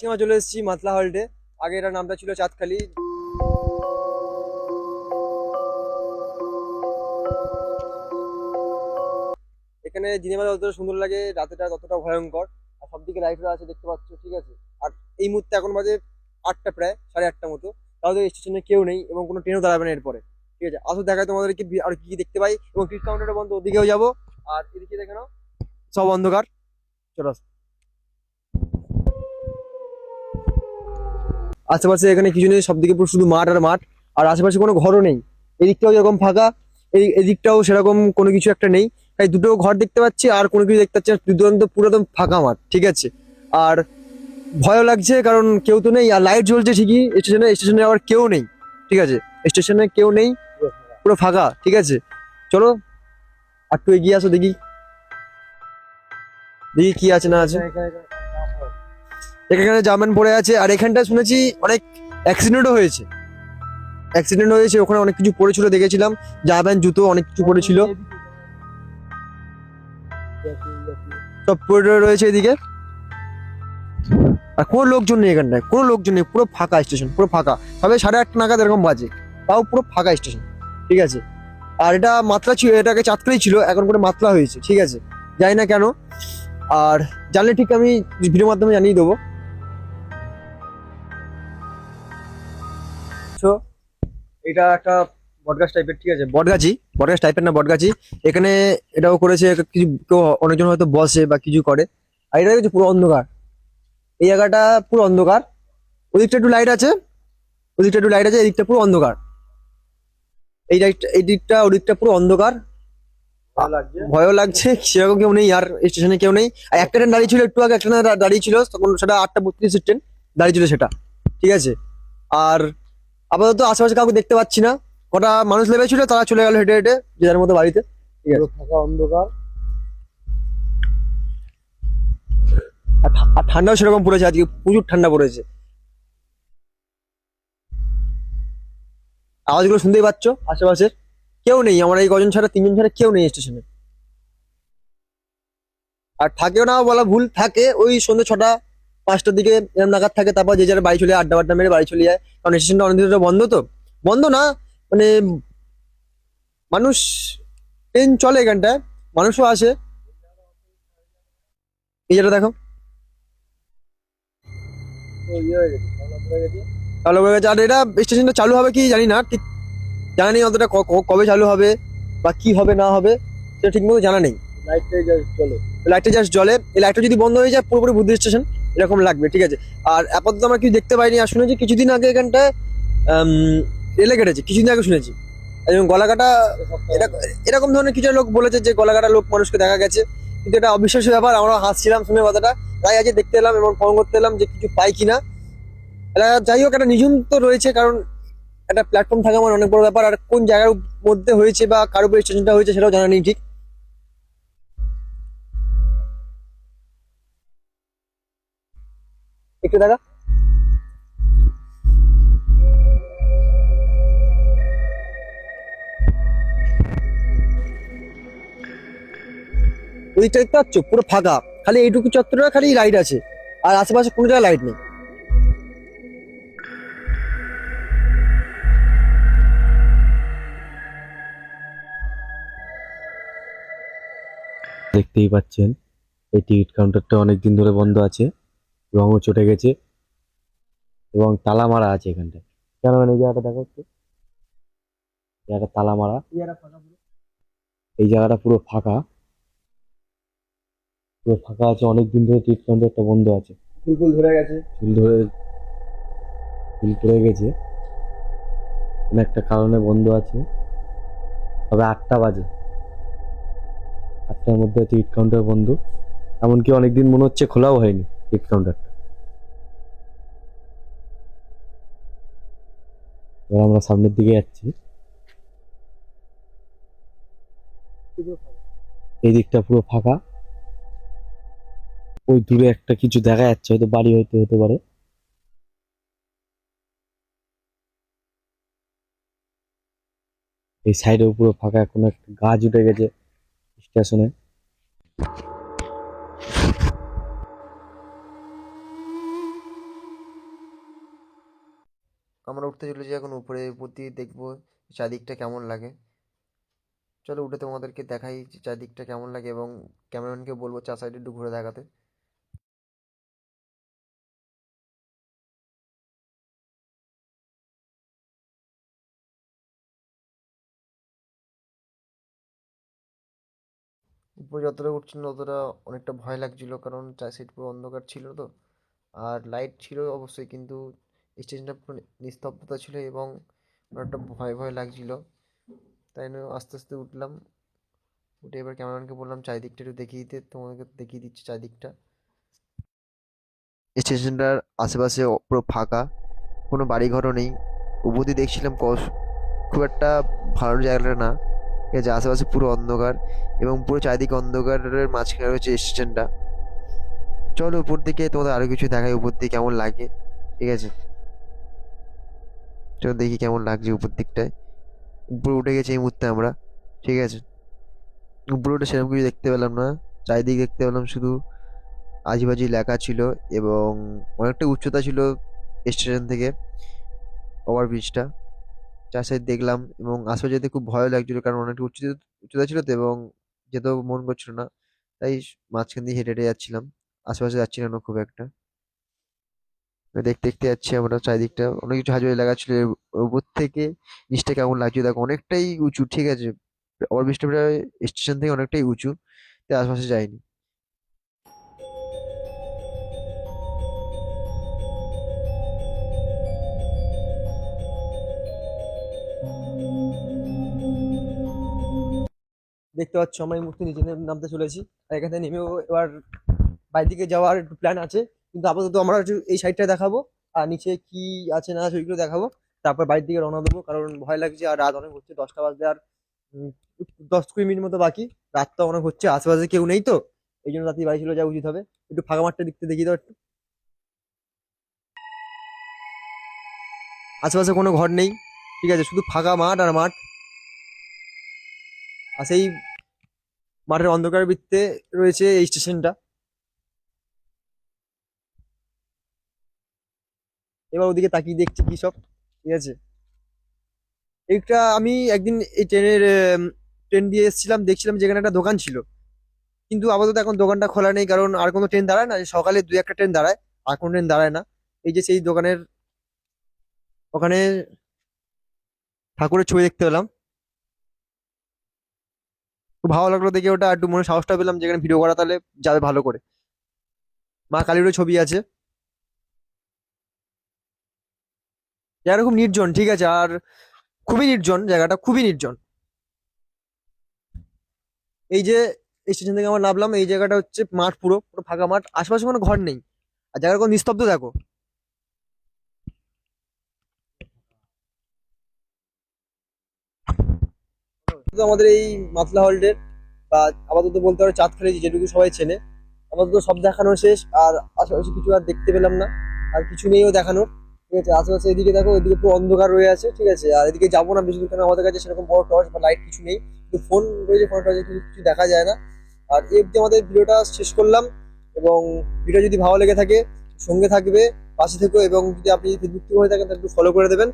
আজকে আমরা চলে এসেছি মাতলা হল্টে। আগে এটার নামটা ছিল চাঁদখালি। এখানে দিনের বেলা যতটা সুন্দর লাগে, রাতেটা ততটা ভয়ঙ্কর। আর সব দিকে লাইটরা আছে দেখতে পাচ্ছ, ঠিক আছে। আর এই মুহূর্তে এখন বাজে 8টা, প্রায় 8:30 মতো। তাহলে স্টেশনে কেউ নেই এবং কোনো ট্রেনও দাঁড়াবে না এরপরে, ঠিক আছে। আসো দেখায় তোমাদেরকে আর কি কি দেখতে পাই। এবং টিকিট কাউন্টারটা বন্ধ, ওদিকেও যাবো। আর এদিকে দেখে নাও, সব অন্ধকার। চলো আসো। আশেপাশে এখানে কিছু নেই, সবদিকে পুরো শুধু মাঠ আর মাঠ। আর আশেপাশে কোনো ঘরও নেই। এদিকটাও যেরকম ফাঁকা, এদিকটাও সেরকম কোনো কিছু একটা নেই। তাই দুটো ঘর দেখতে পাচ্ছি আর কোনো কিছু দেখতে পাচ্ছি না, দুরন্ত পুরো একদম ফাঁকা মাঠ, ঠিক আছে। আর ভয়ও লাগছে কারণ কেউ তো নেই। আর লাইট জ্বলছে ঠিকই স্টেশনে, স্টেশনে আবার কেউ নেই, ঠিক আছে। স্টেশনে কেউ নেই, পুরো ফাঁকা, ঠিক আছে। চলো আর একটু এগিয়ে আসো, দেখি দেখি কি আছে না আছে। এখানে জামান পড়ে আছে। আর এখানটা শুনেছি অনেক অ্যাক্সিডেন্টও হয়েছে। ওখানে অনেক কিছু পড়েছিল, দেখেছিলাম। জামান, জুতো, অনেক কিছু পড়েছিল, সব পড়ে রয়েছে এদিকে। আর কোনো লোকজন নেই এখানটায়, কোনো লোকজন নেই, পুরো ফাঁকা স্টেশন, পুরো ফাঁকা। তবে 8:30 নাগাদ এরকম বাজে, তাও পুরো ফাঁকা স্টেশন, ঠিক আছে। আর এটা মাতলা ছিল, এটাকে চাঁদখালি ছিল, এখন করে মাতলা হয়েছে, ঠিক আছে। জানি না কেন। আর জানলে ঠিক আমি ভিডিওর মাধ্যমে জানিয়ে দেবো। তো এটা একটা বটগাছ টাইপের, ঠিক আছে। বটগাছ টাইপের না, বটগাছি। এখানে এটাও করেছে কিছু কেউ, অনেকজন হয়তো বসে বা কিছু করে। আর এটা হচ্ছে পুরো অন্ধকার, এই জায়গাটা পুরো অন্ধকার। ওদিকটা একটু লাইট আছে, এদিকটা পুরো অন্ধকার। এই দিকটা ওদিকটা পুরো অন্ধকার। ভয়ও লাগছে, সেরকম কেউ নেই আর স্টেশনে কেউ নেই। আর একটা ট্রেন দাঁড়িয়ে ছিল একটু আগে, একটা ট্রেন দাঁড়িয়ে ছিল তখন, সেটা 8:32 ট্রেন দাঁড়িয়ে ছিল সেটা, ঠিক আছে। আর আপাতত আশেপাশে কাউকে দেখতে পাচ্ছি না। কটা মানুষ নেমেছিল, তারা চলে গেল হেঁটে হেঁটে যে যার মতো বাড়িতে, ঠিক আছে। ফাঁকা অন্ধকার। আর ঠান্ডাও সেরকম পড়েছে, আজকে প্রচুর ঠান্ডা পড়েছে। আওয়াজগুলো শুনতেই পাচ্ছ আশেপাশের। কেউ নেই, আমরা এই কজন ছাড়া, 3জন ছাড়া কেউ নেই স্টেশনে। আর থাকেও না বলা ভুল, থাকে ওই সন্ধ্যে 6টা 5টার দিকে এরকম নাগাদ থাকে। তারপর যে যারা বাড়ি চলে যায়, আড্ডা বাড্ডা মেরে বাড়ি চলে যায়। কারণ স্টেশনটা অনেক দিন ধরে বন্ধ তো। বন্ধ না মানে, মানুষ, ট্রেন চলে এখানটায়, মানুষও আসে। এই যেটা দেখো, চালু হয়ে গেছে। আর এটা স্টেশনটা চালু হবে কি জানি না, ঠিক জানা নেই অতটা, কবে চালু হবে বা কি হবে না হবে সেটা ঠিক মতো জানা নেই। লাইটটা জাস্ট জ্বলে, এই লাইটটা যদি বন্ধ হয়ে যায় পুরোপুরি বুদ্ধি স্টেশন এরকম লাগবে, ঠিক আছে। আর আপাতত আমরা কিছু দেখতে পাইনি। আর শুনেছি কিছুদিন আগে এখানটায় রেলে কেটেছে, কিছুদিন আগে শুনেছি। এবং গলা কাটা, এরকম ধরনের কিছু লোক বলেছে যে গলা কাটা লোক মানুষকে দেখা গেছে। কিন্তু এটা অবিশ্বাস্য ব্যাপার, আমরা হাসছিলাম শুনে কথাটা। তাই আজকে দেখতে এলাম এবং ফোন করতে এলাম যে কিছু পাই কিনা। এটা যাই হোক, একটা নিঝুম তো রয়েছে, কারণ একটা প্ল্যাটফর্ম থাকা মানে অনেক বড় ব্যাপার। আর কোন জায়গার মধ্যে হয়েছে বা কার উপর স্টেশনটা হয়েছে সেটাও জানা নেই ঠিক। একটু দেখা, ওইদিকটা দেখতে পাচ্ছ পুরো ফাঁকা, খালি এইটুকু চত্বরে খালি লাইট আছে। আর আশেপাশে কোনো জায়গায় লাইট নেই। দেখতেই পাচ্ছেন এই টিকিট কাউন্টারটা অনেকদিন ধরে বন্ধ আছে, রঙও চটে গেছে এবং তালা মারা আছে এখানটায়। কেন এই জায়গাটা দেখো একটু, জায়গাটা তালা মারা, এই জায়গাটা পুরো ফাঁকা, পুরো ফাঁকা আছে। অনেকদিন ধরে টিকিট কাউন্টারটা বন্ধ আছে, ফুল ধরে গেছে, ফুল পড়ে গেছে, কোনো একটা কারণে বন্ধ আছে। তবে 8টা বাজে, 8টার মধ্যে টিকিট কাউন্টার বন্ধ। এমনকি অনেকদিন মনে হচ্ছে খোলাও হয়নি টিকিট কাউন্টারটা। এবার আমরা সামনের দিকে যাচ্ছি। এই দিকটা পুরো ফাঁকা, ওই দূরে একটা কিছু দেখা যাচ্ছে, হয়তো বাড়ি হতে পারে। এই সাইডে পুরো ফাঁকা, এখন একটা গাছ উঠে গেছে স্টেশনে। আমরা উঠতে চলেছি এখন উপরে, উপর দিয়ে দেখবো চারদিকটা কেমন লাগে। চলো উঠে তোমাদেরকে দেখাই যে চারদিকটা কেমন লাগে, এবং ক্যামেরাম্যানকে বলবো চার সাইডে একটু ঘুরে দেখাতে। উপরে যতটা উঠছিল ততটা অনেকটা ভয় লাগছিল, কারণ চার সাইড পুরো অন্ধকার ছিল তো, আর লাইট ছিল অবশ্যই, কিন্তু স্টেশনটা পুরো নিস্তব্ধতা ছিল এবং অনেকটা ভয় ভয় লাগছিল। তাই জন্য আস্তে আস্তে উঠলাম। উঠে এবার ক্যামেরাম্যানকে বললাম চারিদিকটা একটু দেখিয়ে দিতে, তোমাদেরকে দেখিয়ে দিচ্ছি চারিদিকটা। স্টেশনটার আশেপাশে পুরো ফাঁকা, কোনো বাড়িঘরও নেই। উপর দিয়ে দেখছিলাম খুব একটা ভালো জায়গাটা না, ঠিক আছে। আশেপাশে পুরো অন্ধকার এবং পুরো চারিদিকে অন্ধকারের মাঝখানে রয়েছে স্টেশনটা। চলো উপর দিকে তোমাদের আরো কিছু দেখাই, উপর দিকে কেমন লাগে, ঠিক আছে। চলো দেখি কেমন লাগছে উপর দিকটায়। উপরে উঠে গেছি এই মুহূর্তে আমরা, ঠিক আছে। উপরে উঠে সেরকম কিছু দেখতে পেলাম না, চারিদিকে দেখতে পেলাম শুধু আজেবাজে লেখা ছিল, এবং অনেকটা উচ্চতা ছিল স্টেশন থেকে ওভারব্রিজটা। চার সাইড দেখলাম এবং আশেপাশে যেতে খুব ভয় লাগছিল, কারণ অনেকটা উচ্চতা উচ্চতা ছিল তো, এবং যেতেও মন করছিল না। তাই মাঝখান দিয়ে হেঁটে হেঁটে যাচ্ছিলাম, আশেপাশে যাচ্ছিলাম না খুব একটা। দেখতে দেখতে যাচ্ছি আমরা, চারিদিকটা অনেক কিছু হাজরে লাগা ছিল। এর উপর থেকে নিচটা কেমন লাগছে দেখো, অনেকটাই উঁচু, ঠিক আছে। ওভারব্রিজটা প্রায় স্টেশন থেকে অনেকটাই উঁচু, তাই আশেপাশে যাইনি। দেখতে পাচ্ছ আমরা এই মুহূর্তে নিচে নামতে চলেছি, আর এখান থেকে নেমেও এবার বাইরের দিকে যাওয়ার একটু প্ল্যান আছে, কিন্তু আপাতত আমরা একটু এই সাইডটা দেখাবো, আর নিচে কি আছে না আছে ওইগুলো দেখাবো। তারপর বাইরের দিকে রওনা দেবো, কারণ ভয় লাগছে, আর রাত অনেক হচ্ছে, 10টা বাজতে আর 10-20 মিনিট মতো বাকি। রাতটা অনেক হচ্ছে, আশেপাশে কেউ নেই তো, এই জন্য রাতে বাড়ি চলে যাওয়া উচিত হবে। একটু ফাঁকা মাঠটা দেখতে দেখিয়ে দাও একটু। আশেপাশে কোনো ঘর নেই, ঠিক আছে, শুধু ফাঁকা মাঠ আর মাঠ। আর সেই মাঠের অন্ধকার বৃত্তে রয়েছে এই স্টেশনটা। এবার ওদিকে তাকিয়ে দেখছি কি সব, ঠিক আছে। একটা আমি একদিন এই ট্রেন দিয়ে এসেছিলাম, দেখছিলাম যেখানে একটা দোকান ছিল, কিন্তু আপাতত এখন দোকানটা খোলা নেই, কারণ আর কোনো ট্রেন দাঁড়ায় না। সকালে 2-1টা ট্রেন দাঁড়ায়, আর কোনো ট্রেন দাঁড়ায় না। এই যে সেই দোকানের ওখানে ঠাকুরের ছবি দেখতে পেলাম, খুব ভালো লাগলো দেখে ওটা, একটু মনে সাহসটা পেলাম যেখানে ভিডিও করা তাহলে যাবে ভালো করে। মা কালীরও ছবি আছে। জায়গাটা খুব নির্জন, ঠিক আছে, আর খুবই নির্জন, জায়গাটা খুবই নির্জন। এই যে স্টেশন থেকে আমরা নামলাম, এই জায়গাটা হচ্ছে মাঠ, পুরো পুরো ফাঁকা মাঠ, আশেপাশে কোনো ঘর নেই, আর জায়গাটা কোনো নিস্তব্ধ দেখো। তো আমাদের এই মাতলা হল্টের, বা আপাতত বলতে পারো চাঁদখালি, যেটুকু সবাই চেনে, আপাতত সব দেখানো শেষ। আর আশেপাশে কিছু আর দেখতে পেলাম না, আর কিছু নেইও দেখানোর, ঠিক আছে। আশেপাশে এদিকে দেখো, এদিকে পুরো অন্ধকার রয়ে আছে, ঠিক আছে। আর এদিকে যাবো না বেশি দূর, কারণ আমাদের কাছে সেরকম বড় টর্চ বা লাইট কিছু নেই, কিন্তু ফোন রয়েছে, ফোন টর্চে কিছু দেখা যায় না। আর এই অবধি আমাদের ভিডিওটা শেষ করলাম, এবং ভিডিও যদি ভালো লেগে থাকে সঙ্গে থাকবে, পাশে থেকো, এবং যদি আপনি ফেসবুক থেকে হয়ে থাকেন তাহলে একটু ফলো করে দেবেন।